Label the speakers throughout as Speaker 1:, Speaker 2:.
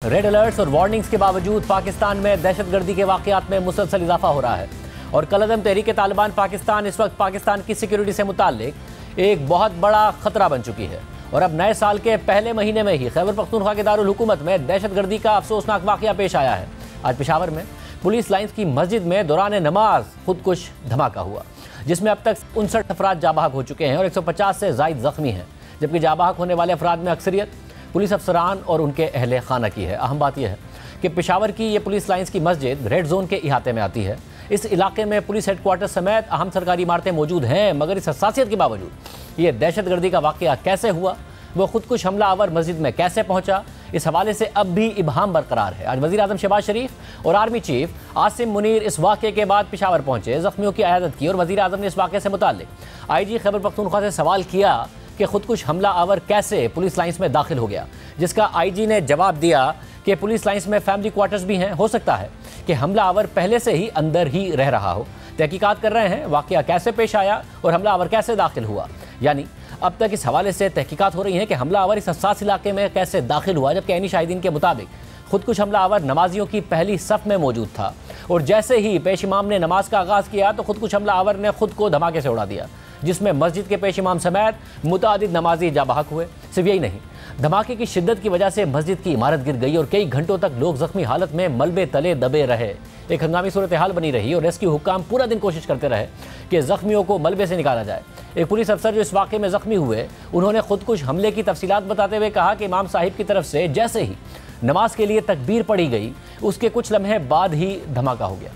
Speaker 1: Red alerts और warnings के बावजूद पाकिस्तान में दहशतगर्दी के वाक़यात में मुसलसल इजाफा हो रहा है और कलअदम तहरीक तालिबान पाकिस्तान इस वक्त पाकिस्तान की सिक्योरिटी से मुताल्लिक एक बहुत बड़ा खतरा बन चुकी है। और अब नए साल के पहले महीने में ही खैबर पख्तूनख्वा के दारुल हुकूमत में दहशतगर्दी का अफसोसनाक वाक़या पेश आया है। आज पेशावर में पुलिस लाइन्स की मस्जिद में दौरान नमाज खुदकुश धमाका हुआ, जिसमें अब तक 59 अफराद जाबाहक हो चुके हैं और 150 से ज़ायद ज़ख्मी हैं, जबकि जाबाहक होने वाले अफराद में अक्सरियत पुलिस अफसरान और उनके अहले खाना की है। अहम बात यह है कि पेशावर की ये पुलिस लाइन्स की मस्जिद रेड जोन के इहाते में आती है। इस इलाके में पुलिस हेडक्वार्टर समेत अहम सरकारी इमारतें मौजूद हैं, मगर इस हसासियत के बावजूद ये दहशतगर्दी का वाक़या कैसे हुआ, वो खुदकुश हमला आवर मस्जिद में कैसे पहुंचा, इस हवाले से अब भी इबहाम बरकरार है। आज वज़ीर आज़म शहबाज शरीफ और आर्मी चीफ आसिम मुनीर इस वाक़े के बाद पेशावर पहुंचे, ज़ख्मियों की अयादत की और वज़ीर आज़म ने इस वाक़े से मुताल्लिक IG खैबर पख्तूनख्वा से सवाल किया कि खुदकुश हमला आवर कैसे पुलिस लाइन्स में दाखिल हो गया, जिसका IG ने जवाब दिया कि पुलिस लाइन्स में फैमिली क्वार्टर्स भी हैं, हो सकता है कि हमला आवर पहले से ही अंदर ही रह रहा हो। तहकीकात कर रहे हैं वाक़या कैसे पेश आया और हमला आवर कैसे दाखिल हुआ। यानी अब तक इस हवाले से तहकीकात हो रही हैं कि हमला आवर इस हसास इलाके में कैसे दाखिल हुआ, जबकि ऐनी शाहिदीन के मुताबिक खुदकुश हमला आवर नमाजियों की पहली सफ़ में मौजूद था और जैसे ही पेश इमाम ने नमाज का आगाज़ किया तो खुदकुश हमला आवर ने खुद को धमाके से उड़ा दिया, जिसमें मस्जिद के पेश इमाम समेत मुतादिद नमाजी जाबाहक हुए। सिर्फ यही नहीं, धमाके की शिद्दत की वजह से मस्जिद की इमारत गिर गई और कई घंटों तक लोग जख्मी हालत में मलबे तले दबे रहे। एक हंगामी सूरत हाल बनी रही और रेस्क्यू हुक्काम पूरा दिन कोशिश करते रहे कि जख्मियों को मलबे से निकाला जाए। एक पुलिस अफसर जो इस वाक़े में जख्मी हुए, उन्होंने खुदकुश हमले की तफसीलात बताते हुए कहा कि इमाम साहिब की तरफ से जैसे ही नमाज के लिए तकबीर पढ़ी गई, उसके कुछ लम्हे बाद ही धमाका हो गया।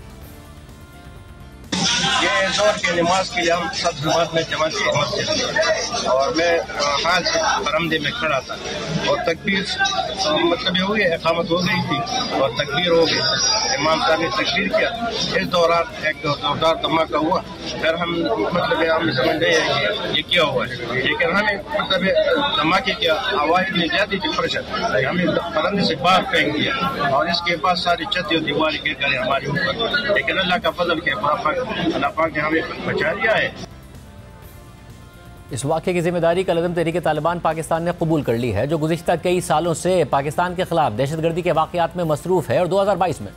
Speaker 2: ये जोर की नमाज के लिए हम सब जमात में जमा थे और मैं हाल से बरामदे में खड़ा था और तकबीर मतलब ये हुई, इकामत हो गई थी और तकबीर हो गई। इमाम साहब ने तकबीर किया, इस दौरान एक जोरदार धमाका हुआ। फिर हम मतलब हमें समझ नहीं आया ये क्या हुआ है, लेकिन हमें मतलब धमाके की आवाज़ इतनी ज़्यादा थी फर्शत, हमें बरामदे से बाहर फेंक दिया और इसके बाद सारी छत और दीवार गिर गई हमारे ऊपर। लेकिन अल्लाह का फजल के अल्लाह पाक ने हमें बचा दिया है।
Speaker 1: इस वाक़े की जिम्मेदारी कलअदम तहरीक तालिबान पाकिस्तान ने कबूल कर ली है, जो गुज़िश्ता कई सालों से पाकिस्तान के खिलाफ दहशतगर्दी के वाक़यात में मसरूफ़ है। और 2022 में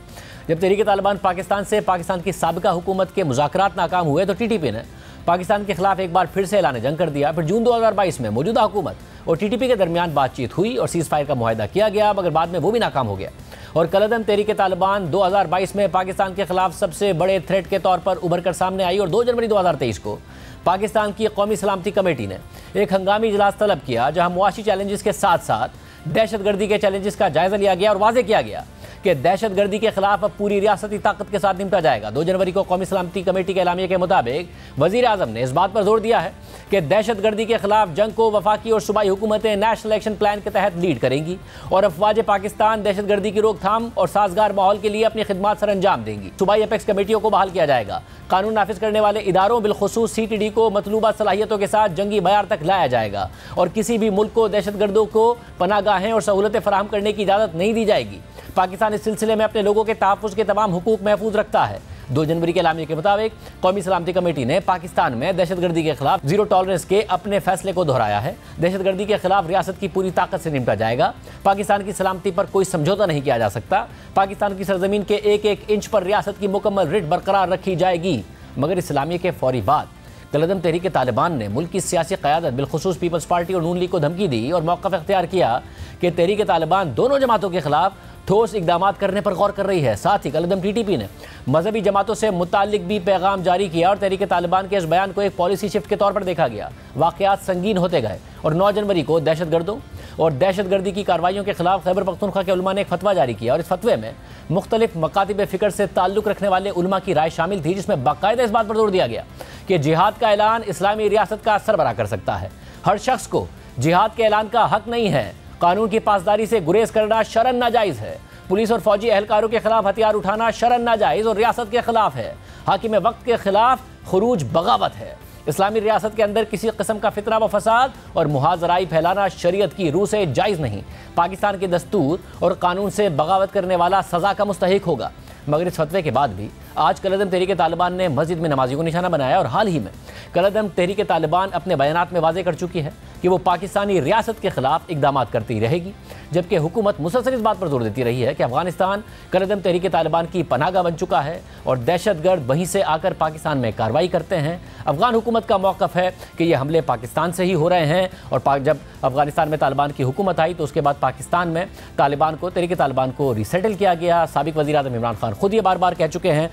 Speaker 1: जब तहरीक तालिबान पाकिस्तान से पाकिस्तान की साबिका हुकूमत के मुज़ाकरात नाकाम हुए तो TTP ने पाकिस्तान के खिलाफ एक बार फिर से ऐलान जंग कर दिया। फिर जून 2022 में मौजूदा हुकूमत और TTP के दरमियान बातचीत हुई और सीज़ फायर का मुआहदा किया गया, मगर बाद में वो भी नाकाम हो गया और कलअदम तहरीक तालिबान 2022 में पाकिस्तान के खिलाफ सबसे बड़े थ्रेट के तौर पर उभर कर सामने आई। और 2 जनवरी 2023 को पाकिस्तान की कौमी सलामती कमेटी ने एक हंगामी इजलास तलब किया, जहां मुआशी चैलेंजेस के साथ साथ दहशतगर्दी के चैलेंजेस का जायजा लिया गया और वाज़ेह किया गया कि दहशतगर्दी के खिलाफ अब पूरी रियासती ताकत के साथ निपटा जाएगा। 2 जनवरी को कौमी सलामती कमेटी के एलामिया के मुताबिक वज़ीर आज़म ने इस बात पर जोर दिया है कि दहशतगर्दी के खिलाफ जंग को वफाकी और सूबाई हुकूमतें नेशनल एक्शन प्लान के तहत लीड करेंगी और अफवाज पाकिस्तान दहशतगर्दी की रोकथाम और साजगार माहौल के लिए अपनी खिदमात सर अंजाम देंगी। सूबाई एपेक्स कमेटियों को बहाल किया जाएगा। कानून नाफिज करने वाले इदारों बिलखुसूस CTD को मतलूबा सलाहियतों के साथ जंगी बयार तक लाया जाएगा और किसी भी मुल्क को दहशतगर्दों को पनागाहें और सहूलतें फराहम करने की इजाज़त नहीं दी जाएगी। पाकिस्तान इस सिलसिले में अपने लोगों के तहफ़्फ़ुज़ के तमाम हुकूक महफूज रखता है। 2 जनवरी के एलामिया के मुताबिक कौमी सलामती कमेटी ने पाकिस्तान में दहशतगर्दी के खिलाफ जीरो टॉलरेंस के अपने फैसले को दोहराया है। दहशतगर्दी के खिलाफ रियासत की पूरी ताकत से निपटा जाएगा। पाकिस्तान की सलामती पर कोई समझौता नहीं किया जा सकता। पाकिस्तान की सरजमीन के एक इंच पर रियासत की मुकम्मल रिट बरकरार रखी जाएगी। मगर इस्लामिया के फौरी बाद कलअदम तहरीक तालिबान ने मुल्क की सियासी क़यादत बिलखुसूस पीपल्स पार्टी और नून लीग को धमकी दी और मौक़िफ़ इख्तियार किया कि तहरीक तालिबान दोनों जमातों के खिलाफ ठोस इक़दाम करने पर गौर कर रही है। साथ ही कलअदम TTP ने मजहबी जमातों से मुताल्लिक भी पैगाम जारी किया और तहरीक तालिबान के इस बयान को एक पॉलिसी शिफ्ट के तौर पर देखा गया। वाक़यात संगीन होते गए और 9 जनवरी को दहशतगर्दों और दहशतगर्दी की कार्रवाइयों के खिलाफ खैबर पख्तूनख्वा के उलमा ने एक फतवा जारी किया और इस फतवे में मुख्तलिफ मकातिब फ़िक्र से ताल्लुक़ रखने वाले उलमा की राय शामिल थी, जिसमें बाकायदा इस बात पर जोर दिया गया कि जिहाद का ऐलान इस्लामी रियासत का सरबराह कर सकता है। हर शख्स को जिहाद के ऐलान का हक नहीं है। कानून की पासदारी से गुरेज करना शरन नाजायज़ है। पुलिस और फौजी एहलकारों के खिलाफ हथियार उठाना शरन नाजायज़ और रियासत के खिलाफ है। हाकिम वक्त के खिलाफ खुरूज बगावत है। इस्लामी रियासत के अंदर किसी किस्म का फितना व फसाद और मुहाजराई फैलाना शरीयत की रूह से जायज़ नहीं। पाकिस्तान के दस्तूर और कानून से बगावत करने वाला सज़ा का मुस्तहिक होगा। मगर इस फतवे के बाद भी आज कल-ए-दम तहरीक तालिबान ने मस्जिद में नमाजियों को निशाना बनाया और हाल ही में कल-ए-दम तहरीक तालिबान अपने बयानात में वाज़ेह कर चुकी है कि वो पाकिस्तानी रियासत के खिलाफ इकदाम करती रहेगी, जबकि हुकूमत मुसलसल इस बात पर जोर देती रही है कि अफगानिस्तान कल-ए-दम तहरीक तालिबान की पनाहगाह बन चुका है और दहशतगर्द वहीं से आकर पाकिस्तान में कार्रवाई करते हैं। अफगान हुकूमत का मौक़िफ़ है कि ये हमले पाकिस्तान से ही हो रहे हैं और जब अफगानिस्तान में तालिबान की हुकूमत आई तो उसके बाद पाकिस्तान में तहरीक तालिबान को रिसेटल किया गया। साबिक़ वज़ीर आज़म इमरान खान खुद ये बार बार कह चुके हैं